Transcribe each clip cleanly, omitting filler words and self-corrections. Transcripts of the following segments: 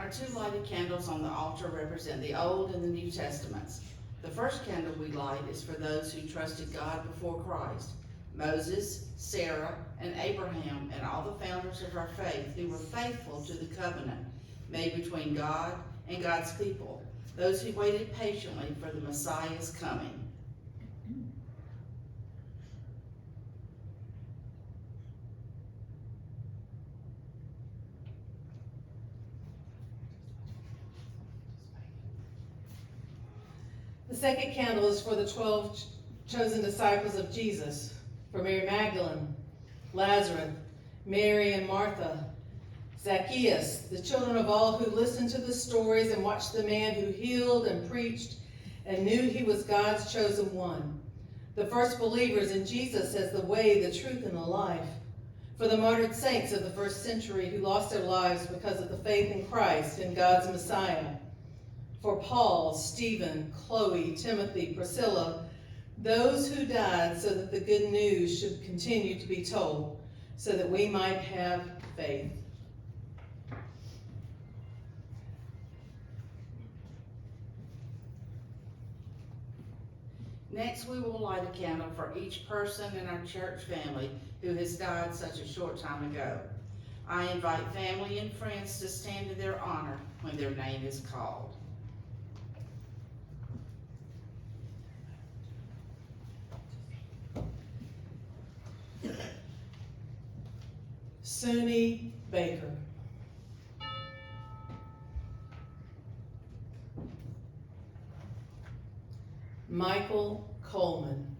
Our two lighted candles on the altar represent the Old and the New Testaments. The first candle we light is for those who trusted God before Christ: Moses, Sarah, and Abraham, and all the founders of our faith who were faithful to the covenant made between God and God's people, those who waited patiently for the Messiah's coming. The second candle is for the 12 chosen disciples of Jesus, for Mary Magdalene, Lazarus, Mary and Martha, Zacchaeus, the children of all who listened to the stories and watched the man who healed and preached and knew he was God's chosen one. The first believers in Jesus as the way, the truth, and the life. For the martyred saints of the first century who lost their lives because of the faith in Christ and God's Messiah. For Paul, Stephen, Chloe, Timothy, Priscilla, those who died so that the good news should continue to be told, so that we might have faith. Next, we will light a candle for each person in our church family who has died such a short time ago. I invite family and friends to stand in their honor when their name is called. Suni Baker. Michael Coleman.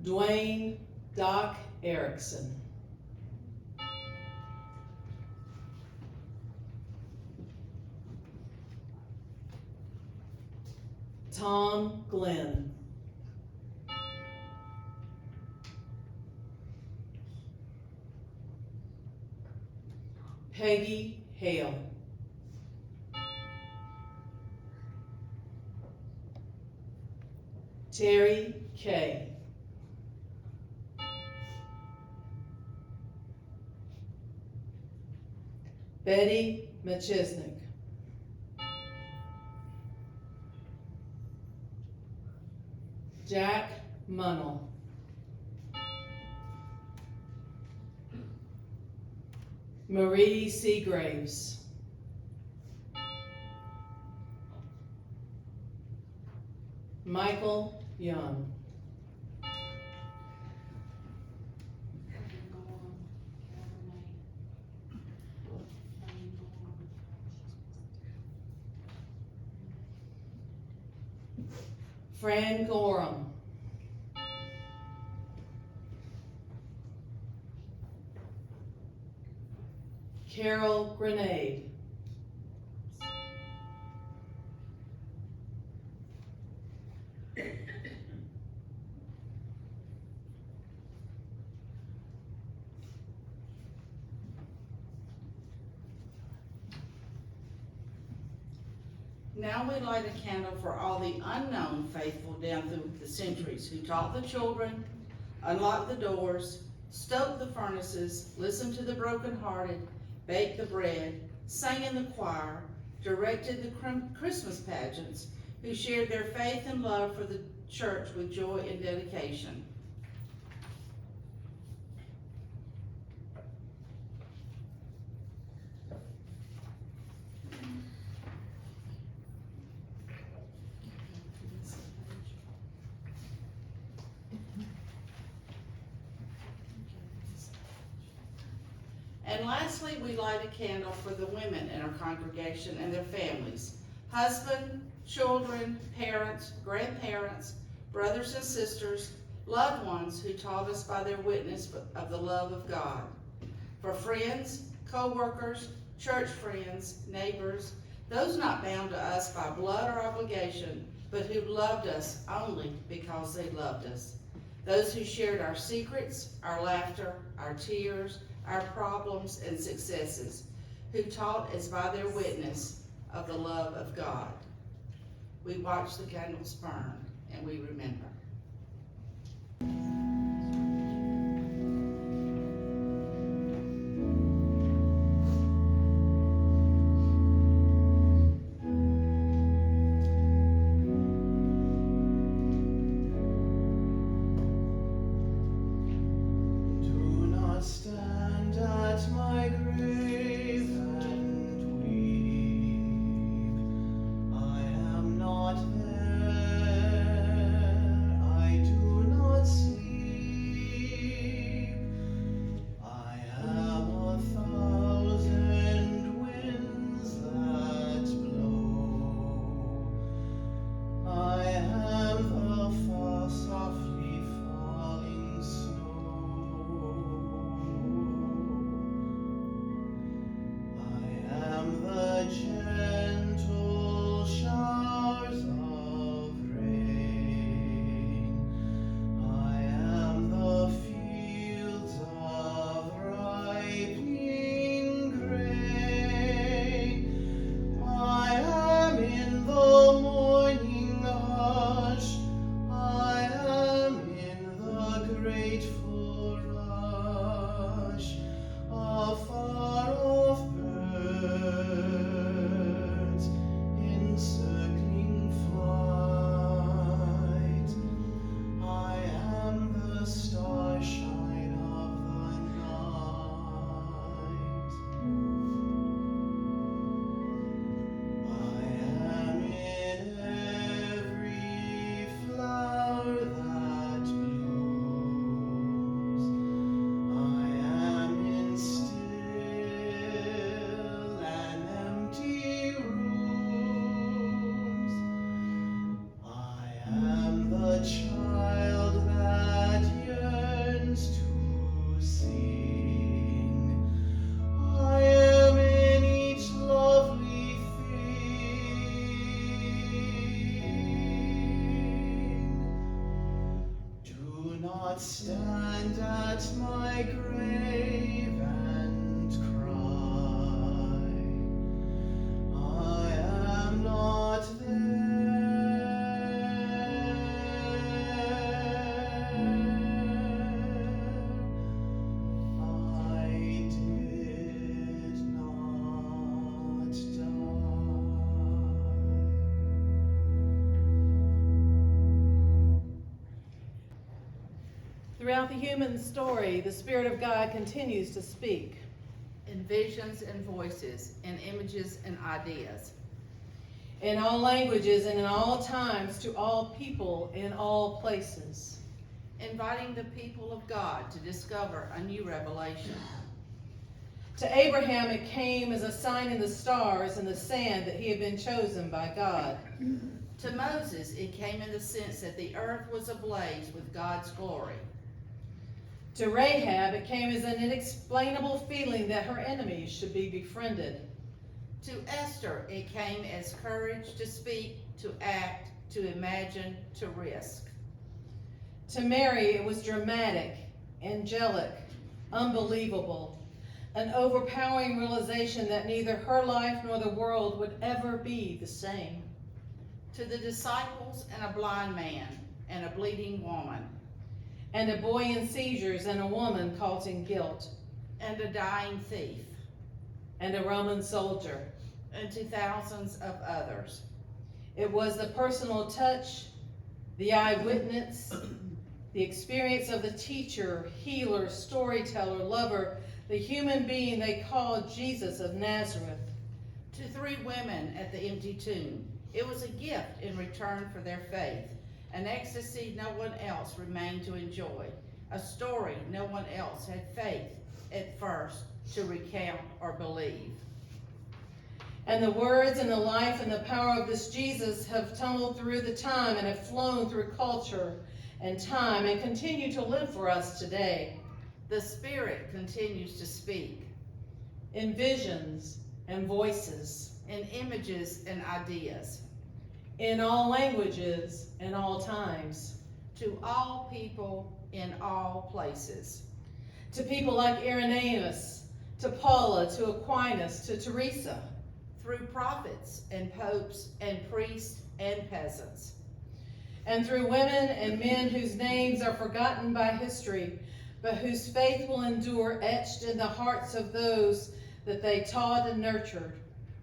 Dwayne Doc Erickson. Tom Glenn. Peggy Hale. Terry Kay. Betty Machesnik. Jack Munnell. Marie Seagraves. Michael Young. Fran Gorham. Carol Grenade. Now we light a candle for all the unknown faithful down through the centuries who taught the children, unlocked the doors, stoked the furnaces, listened to the brokenhearted, baked the bread, sang in the choir, directed the Christmas pageants, who shared their faith and love for the church with joy and dedication. And lastly, we light a candle for the women in our congregation and their families, husband, children, parents, grandparents, brothers and sisters, loved ones who taught us by their witness of the love of God. For friends, co-workers, church friends, neighbors, those not bound to us by blood or obligation, but who loved us only because they loved us. Those who shared our secrets, our laughter, our tears, our problems and successes, who taught us by their witness of the love of God. We watch the candles burn and we remember. grateful rush of far-off birds in circling flight. I am the starshine of the night. I am in every flower that blooms. I am in still and empty rooms. I am the child that yearns to sing. I am in each lovely thing. Do not stand at my grave and cry. I am not I did not die. Throughout the human story, the Spirit of God continues to speak. In visions and voices, in images and ideas. In all languages and in all times, to all people in all places. Inviting the people of God to discover a new revelation. To Abraham it came as a sign in the stars and the sand that he had been chosen by God. To Moses, it came in the sense that the earth was ablaze with God's glory. To Rahab it came as an inexplainable feeling that her enemies should be befriended. To Esther, it came as courage to speak, to act, to imagine, to risk. To Mary it was dramatic, angelic, unbelievable, an overpowering realization that neither her life nor the world would ever be the same. To the disciples, and a blind man, and a bleeding woman, And a boy in seizures and a woman caught in guilt, and a dying thief, and a Roman soldier. and to thousands of others. It was the personal touch, the eyewitness, the experience of the teacher, healer, storyteller, lover, the human being they called Jesus of Nazareth. To 3 women at the empty tomb, it was a gift in return for their faith, an ecstasy no one else remained to enjoy, a story no one else had faith at first to recount or believe. And the words and the life and the power of this Jesus have tumbled through the time and have flown through culture and time and continue to live for us today. The Spirit continues to speak In visions and voices, in images and ideas, in all languages and all times, to all people in all places. to people like Irenaeus, to Paula, to Aquinas, to Teresa, Through prophets and popes and priests and peasants. and through women and men whose names are forgotten by history, but whose faith will endure etched in the hearts of those that they taught and nurtured,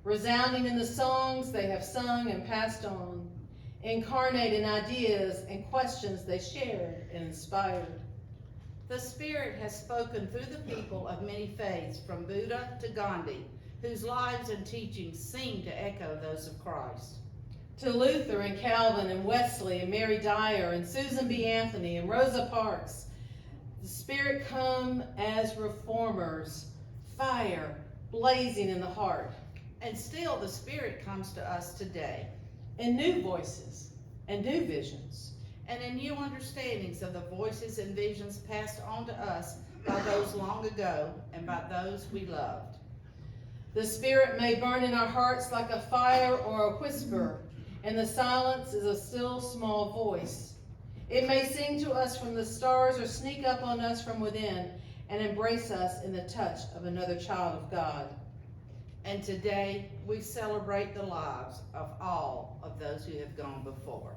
resounding in the songs they have sung and passed on, incarnate in ideas and questions they shared and inspired. The Spirit has spoken through the people of many faiths, from Buddha to Gandhi, whose lives and teachings seem to echo those of Christ. To Luther and Calvin and Wesley and Mary Dyer and Susan B. Anthony and Rosa Parks, the Spirit come as reformers, fire blazing in the heart, And still the Spirit comes to us today, in new voices and new visions. and in new understandings of the voices and visions passed on to us by those long ago and by those we loved. The Spirit may burn in our hearts like a fire or a whisper, and the silence is a still small voice. It may sing to us from the stars or sneak up on us from within and embrace us in the touch of another child of God. And today we celebrate the lives of all of those who have gone before.